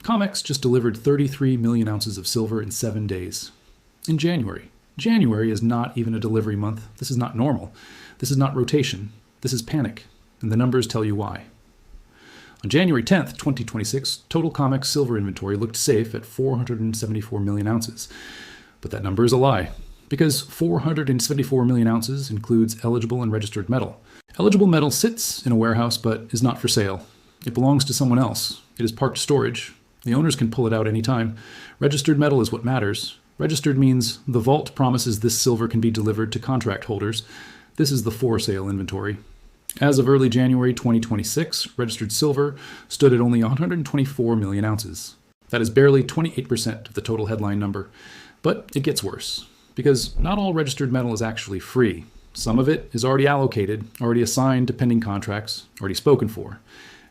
COMEX just delivered 33 million ounces of silver in 7 days. In January. January is not even a delivery month. This is not normal. This is not rotation. This is panic. And the numbers tell you why. On January 10th, 2026, total COMEX silver inventory looked safe at 474 million ounces. But that number is a lie, because 474 million ounces includes eligible and registered metal. Eligible metal sits in a warehouse but is not for sale. It belongs to someone else. It is parked storage. The owners can pull it out anytime. Registered metal is what matters. Registered means the vault promises this silver can be delivered to contract holders. This is the for sale inventory. As of early January 2026, registered silver stood at only 124 million ounces. That is barely 28% of the total headline number. But it gets worse, because not all registered metal is actually free. Some of it is already allocated, already assigned to pending contracts, already spoken for.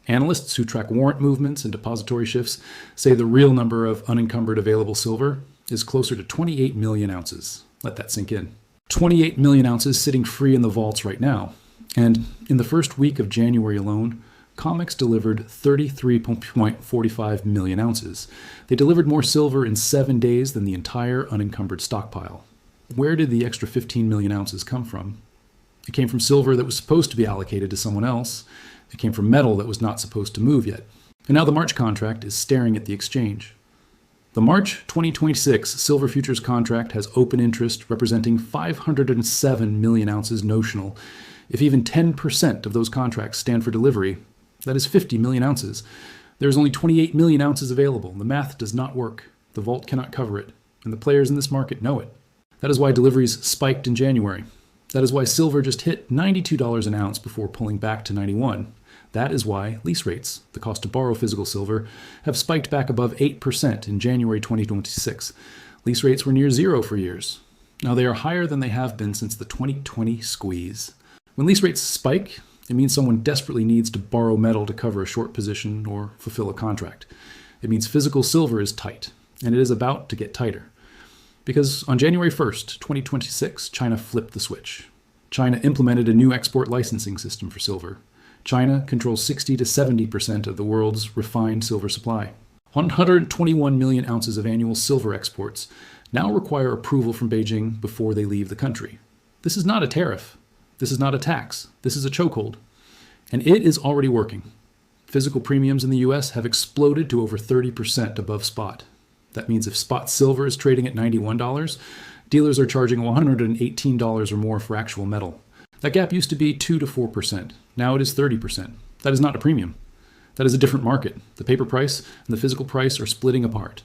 Analysts who track warrant movements and depository shifts say the real number of unencumbered available silver is closer to 28 million ounces. Let that sink in. 28 million ounces sitting free in the vaults right now. And in the first week of January alone, COMEX delivered 33.45 million ounces. They delivered more silver in 7 days than the entire unencumbered stockpile. Where did the extra 15 million ounces come from? It came from silver that was supposed to be allocated to someone else. It came from metal that was not supposed to move yet. And now the March contract is staring at the exchange. The March 2026 silver futures contract has open interest representing 507 million ounces notional. If even 10% of those contracts stand for delivery, that is 50 million ounces. There is only 28 million ounces available. The math does not work. The vault cannot cover it, and the players in this market know it. That is why deliveries spiked in January. That is why silver just hit $92 an ounce before pulling back to 91. That is why lease rates, the cost to borrow physical silver, have spiked back above 8% in January 2026. Lease rates were near zero for years. Now they are higher than they have been since the 2020 squeeze. When lease rates spike, it means someone desperately needs to borrow metal to cover a short position or fulfill a contract. It means physical silver is tight, and it is about to get tighter. Because on January 1st, 2026, China flipped the switch. China implemented a new export licensing system for silver. China controls 60 to 70% of the world's refined silver supply. 121 million ounces of annual silver exports now require approval from Beijing before they leave the country. This is not a tariff. This is not a tax. This is a chokehold. And it is already working. Physical premiums in the US have exploded to over 30% above spot. That means if spot silver is trading at $91, dealers are charging $118 or more for actual metal. That gap used to be 2 to 4%. Now it is 30%. That is not a premium. That is a different market. The paper price and the physical price are splitting apart.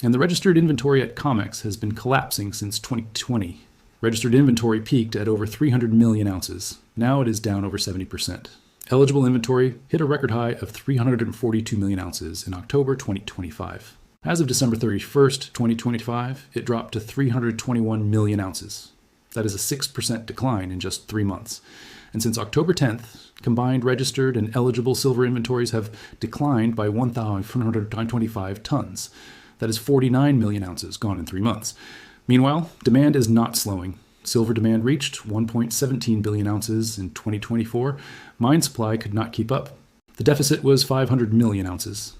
And the registered inventory at COMEX has been collapsing since 2020. Registered inventory peaked at over 300 million ounces. Now it is down over 70%. Eligible inventory hit a record high of 342 million ounces in October 2025. As of December 31st, 2025, it dropped to 321 million ounces. That is a 6% decline in just 3 months. And since October 10th, combined registered and eligible silver inventories have declined by 1,425 tons. That is 49 million ounces gone in 3 months. Meanwhile, demand is not slowing. Silver demand reached 1.17 billion ounces in 2024. Mine supply could not keep up. The deficit was 500 million ounces.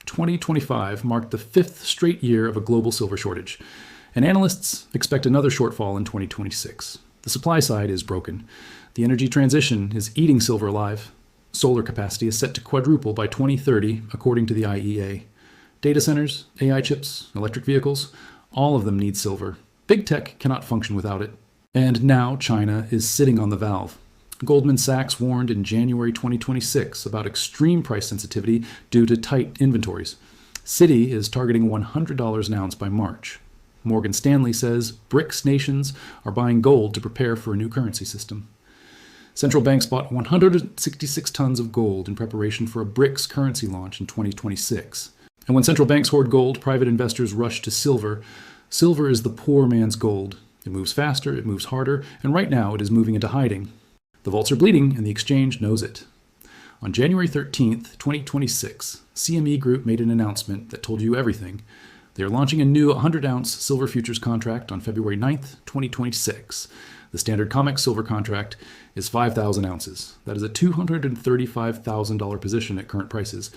2025 marked the 5th straight year of a global silver shortage, and analysts expect another shortfall in 2026. The supply side is broken. The energy transition is eating silver alive. Solar capacity is set to quadruple by 2030, according to the IEA. Data centers, AI chips, electric vehicles, all of them need silver. Big tech cannot function without it. And now China is sitting on the valve. Goldman Sachs warned in January 2026 about extreme price sensitivity due to tight inventories. Citi is targeting $100 an ounce by March. Morgan Stanley says BRICS nations are buying gold to prepare for a new currency system. Central banks bought 166 tons of gold in preparation for a BRICS currency launch in 2026. And when central banks hoard gold, private investors rush to silver. Silver is the poor man's gold. It moves faster, it moves harder, and right now it is moving into hiding. The vaults are bleeding, and the exchange knows it. On January 13th, 2026, CME Group made an announcement that told you everything. They are launching a new 100-ounce silver futures contract on February 9th, 2026. The standard COMEX silver contract is 5,000 ounces. That is a $235,000 position at current prices.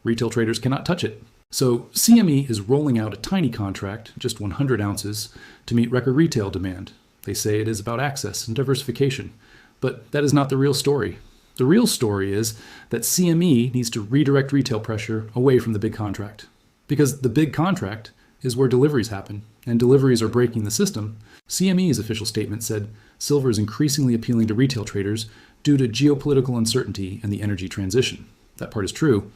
Retail traders cannot touch it. So CME is rolling out a tiny contract, just 100 ounces, to meet record retail demand. They say it is about access and diversification, but that is not the real story. The real story is that CME needs to redirect retail pressure away from the big contract. Because the big contract is where deliveries happen, and deliveries are breaking the system. CME's official statement said silver is increasingly appealing to retail traders due to geopolitical uncertainty and the energy transition. That part is true,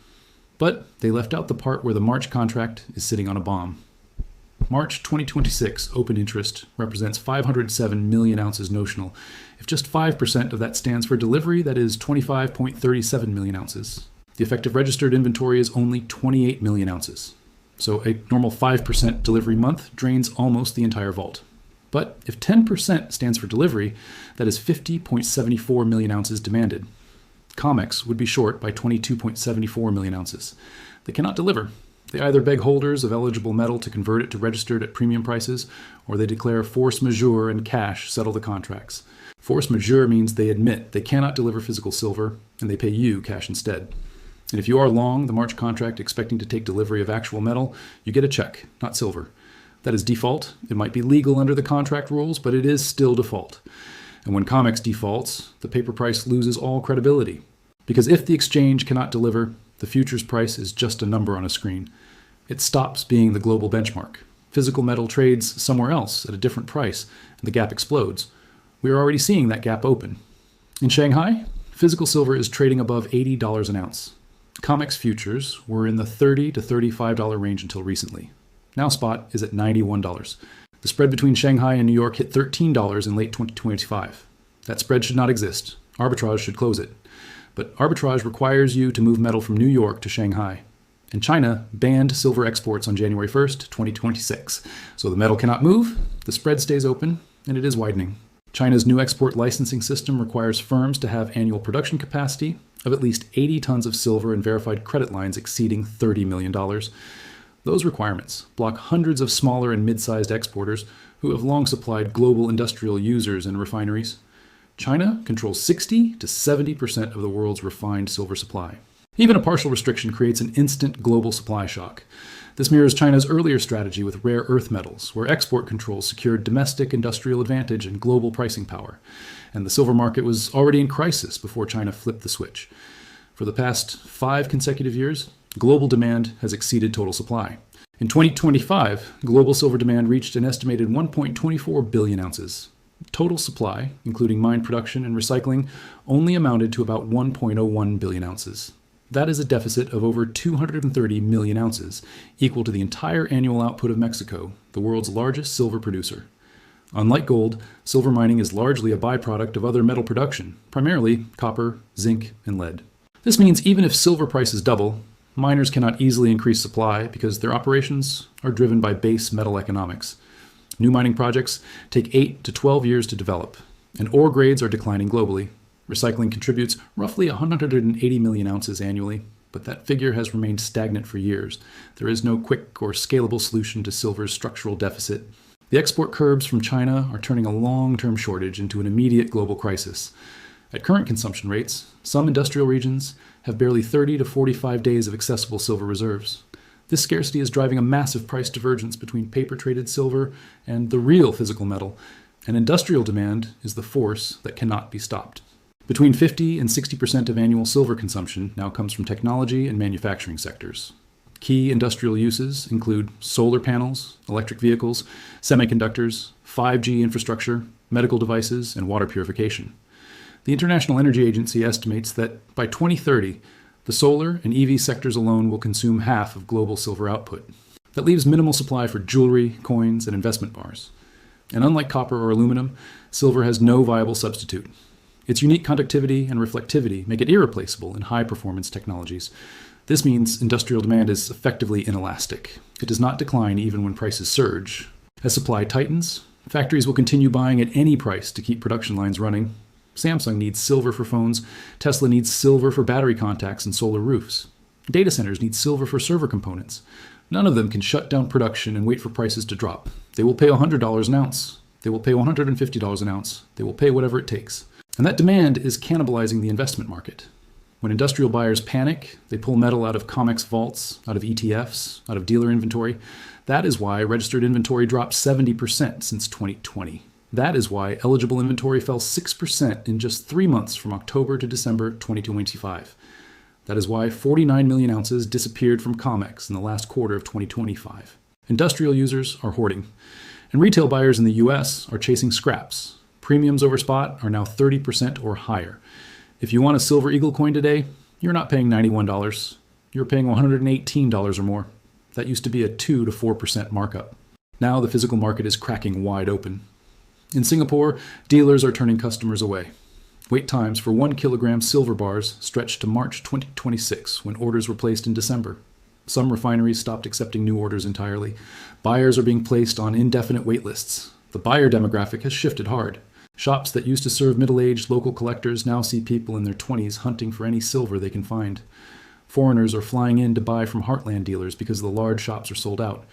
but they left out the part where the March contract is sitting on a bomb. March 2026 open interest represents 507 million ounces notional. If just 5% of that stands for delivery, that is 25.37 million ounces. The effective registered inventory is only 28 million ounces. So a normal 5% delivery month drains almost the entire vault. But if 10% stands for delivery, that is 50.74 million ounces demanded. COMEX would be short by 22.74 million ounces. They cannot deliver. They either beg holders of eligible metal to convert it to registered at premium prices, or they declare force majeure and cash settle the contracts. Force majeure means they admit they cannot deliver physical silver, and they pay you cash instead. And if you are long the March contract expecting to take delivery of actual metal, you get a check, not silver. That is default. It might be legal under the contract rules, but it is still default. And when COMEX defaults, the paper price loses all credibility. Because if the exchange cannot deliver, the futures price is just a number on a screen. It stops being the global benchmark. Physical metal trades somewhere else at a different price, and the gap explodes. We are already seeing that gap open. In Shanghai, physical silver is trading above $80 an ounce. COMEX futures were in the $30 to $35 range until recently. Now spot is at $91. The spread between Shanghai and New York hit $13 in late 2025. That spread should not exist. Arbitrage should close it. But arbitrage requires you to move metal from New York to Shanghai. And China banned silver exports on January 1st, 2026. So the metal cannot move, the spread stays open, and it is widening. China's new export licensing system requires firms to have annual production capacity of at least 80 tons of silver and verified credit lines exceeding $30 million. Those requirements block hundreds of smaller and mid-sized exporters who have long supplied global industrial users and refineries. China controls 60 to 70% of the world's refined silver supply. Even a partial restriction creates an instant global supply shock. This mirrors China's earlier strategy with rare earth metals, where export controls secured domestic industrial advantage and global pricing power. And the silver market was already in crisis before China flipped the switch. For the past 5 consecutive years, global demand has exceeded total supply. In 2025, global silver demand reached an estimated 1.24 billion ounces. Total supply, including mine production and recycling, only amounted to about 1.01 billion ounces. That is a deficit of over 230 million ounces, equal to the entire annual output of Mexico, the world's largest silver producer. Unlike gold, silver mining is largely a byproduct of other metal production, primarily copper, zinc, and lead. This means even if silver prices double, miners cannot easily increase supply because their operations are driven by base metal economics. New mining projects take 8 to 12 years to develop, and ore grades are declining globally. Recycling contributes roughly 180 million ounces annually, but that figure has remained stagnant for years. There is no quick or scalable solution to silver's structural deficit. The export curbs from China are turning a long-term shortage into an immediate global crisis. At current consumption rates, some industrial regions have barely 30 to 45 days of accessible silver reserves. This scarcity is driving a massive price divergence between paper-traded silver and the real physical metal, and industrial demand is the force that cannot be stopped. Between 50 and 60% of annual silver consumption now comes from technology and manufacturing sectors. Key industrial uses include solar panels, electric vehicles, semiconductors, 5G infrastructure, medical devices, and water purification. The International Energy Agency estimates that by 2030, the solar and EV sectors alone will consume half of global silver output. That leaves minimal supply for jewelry, coins, and investment bars. And unlike copper or aluminum, silver has no viable substitute. Its unique conductivity and reflectivity make it irreplaceable in high-performance technologies. This means industrial demand is effectively inelastic. It does not decline even when prices surge. As supply tightens, factories will continue buying at any price to keep production lines running. Samsung needs silver for phones. Tesla needs silver for battery contacts and solar roofs. Data centers need silver for server components. None of them can shut down production and wait for prices to drop. They will pay $100 an ounce. They will pay $150 an ounce. They will pay whatever it takes. And that demand is cannibalizing the investment market. When industrial buyers panic, they pull metal out of COMEX vaults, out of ETFs, out of dealer inventory. That is why registered inventory dropped 70% since 2020. That is why eligible inventory fell 6% in just 3 months from October to December 2025. That is why 49 million ounces disappeared from COMEX in the last quarter of 2025. Industrial users are hoarding, and retail buyers in the US are chasing scraps. Premiums over spot are now 30% or higher. If you want a silver eagle coin today, you're not paying $91. You're paying $118 or more. That used to be a 2 to 4% markup. Now the physical market is cracking wide open. In Singapore, dealers are turning customers away. Wait times for 1 kilogram silver bars stretched to March 2026 when orders were placed in December. Some refineries stopped accepting new orders entirely. Buyers are being placed on indefinite wait lists. The buyer demographic has shifted hard. Shops that used to serve middle-aged local collectors now see people in their 20s hunting for any silver they can find. Foreigners are flying in to buy from heartland dealers because the large shops are sold out.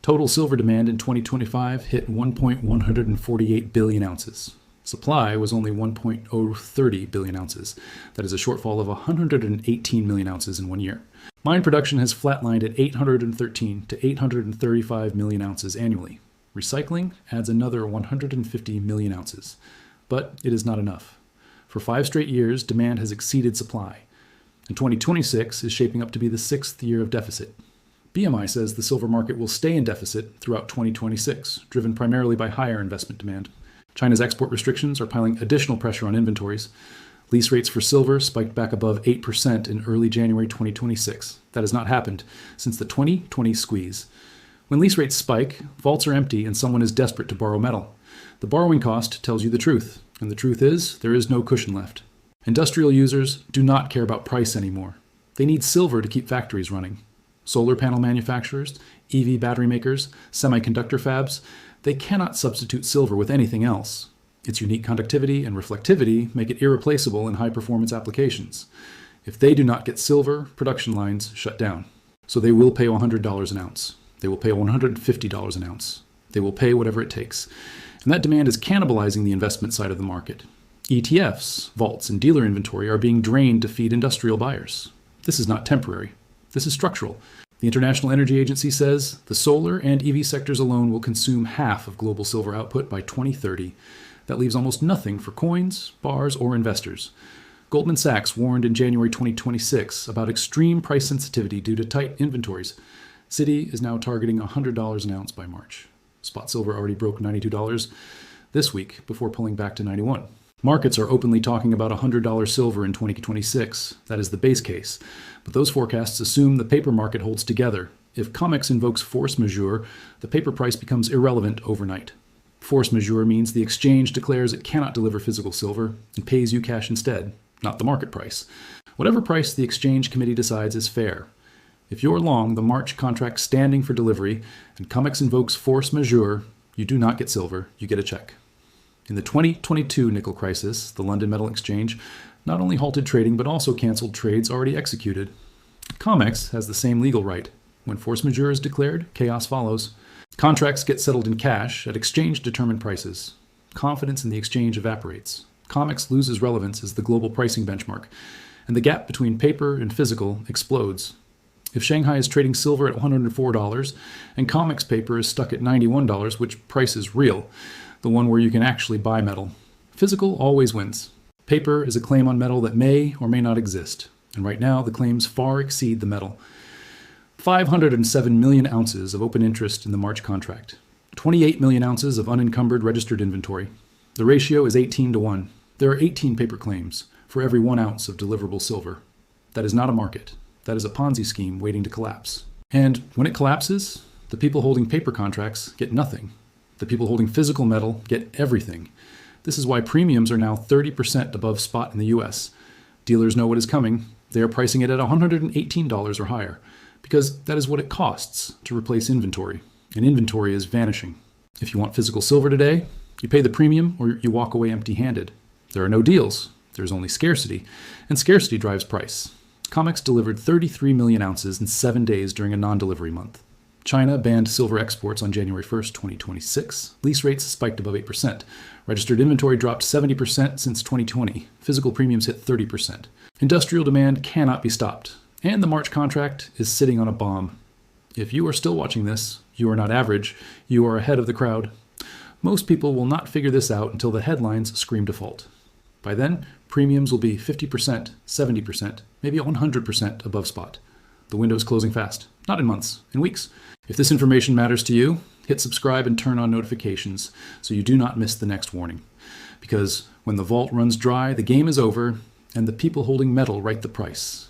Total silver demand in 2025 hit 1.148 billion ounces. Supply was only 1.030 billion ounces. That is a shortfall of 118 million ounces in 1 year. Mine production has flatlined at 813 to 835 million ounces annually. Recycling adds another 150 million ounces. But it is not enough. For 5 straight years, demand has exceeded supply. And 2026 is shaping up to be the 6th year of deficit. BMI says the silver market will stay in deficit throughout 2026, driven primarily by higher investment demand. China's export restrictions are piling additional pressure on inventories. Lease rates for silver spiked back above 8% in early January 2026. That has not happened since the 2020 squeeze. When lease rates spike, vaults are empty and someone is desperate to borrow metal. The borrowing cost tells you the truth, and the truth is there is no cushion left. Industrial users do not care about price anymore. They need silver to keep factories running. Solar panel manufacturers, EV battery makers, semiconductor fabs, they cannot substitute silver with anything else. Its unique conductivity and reflectivity make it irreplaceable in high-performance applications. If they do not get silver, production lines shut down. So they will pay $100 an ounce. They will pay $150 an ounce. They will pay whatever it takes. And that demand is cannibalizing the investment side of the market. ETFs, vaults, and dealer inventory are being drained to feed industrial buyers. This is not temporary. This is structural. The International Energy Agency says the solar and EV sectors alone will consume half of global silver output by 2030. That leaves almost nothing for coins, bars, or investors. Goldman Sachs warned in January 2026 about extreme price sensitivity due to tight inventories. Citi is now targeting $100 an ounce by March. Spot silver already broke $92 this week before pulling back to $91. Markets are openly talking about $100 silver in 2026. That is the base case. But those forecasts assume the paper market holds together. If COMEX invokes force majeure, the paper price becomes irrelevant overnight. Force majeure means the exchange declares it cannot deliver physical silver and pays you cash instead, not the market price. Whatever price the exchange committee decides is fair. If you're long the March contract standing for delivery and COMEX invokes force majeure, you do not get silver, you get a check. In the 2022 nickel crisis, the London Metal Exchange not only halted trading but also canceled trades already executed. COMEX has the same legal right. When force majeure is declared, chaos follows. Contracts get settled in cash at exchange-determined prices. Confidence in the exchange evaporates. COMEX loses relevance as the global pricing benchmark, and the gap between paper and physical explodes. If Shanghai is trading silver at $104 and COMEX paper is stuck at $91, which price is real, the one where you can actually buy metal, physical always wins. Paper is a claim on metal that may or may not exist, and right now the claims far exceed the metal. 507 million ounces of open interest in the March contract, 28 million ounces of unencumbered registered inventory. The ratio is 18 to 1. There are 18 paper claims for every 1 ounce of deliverable silver. That is not a market. That is a Ponzi scheme waiting to collapse. And when it collapses, the people holding paper contracts get nothing. The people holding physical metal get everything. This is why premiums are now 30% above spot in the US. Dealers know what is coming. They are pricing it at $118 or higher, because that is what it costs to replace inventory, and inventory is vanishing. If you want physical silver today, you pay the premium or you walk away empty-handed. There are no deals. There's only scarcity, and scarcity drives price. COMEX delivered 33 million ounces in 7 days during a non-delivery month. China banned silver exports on January 1st, 2026. Lease rates spiked above 8%. Registered inventory dropped 70% since 2020. Physical premiums hit 30%. Industrial demand cannot be stopped. And the March contract is sitting on a bomb. If you are still watching this, you are not average. You are ahead of the crowd. Most people will not figure this out until the headlines scream default. By then, premiums will be 50%, 70%, maybe 100% above spot. The window is closing fast. Not in months, in weeks. If this information matters to you, hit subscribe and turn on notifications so you do not miss the next warning. Because when the vault runs dry, the game is over, and the people holding metal write the price.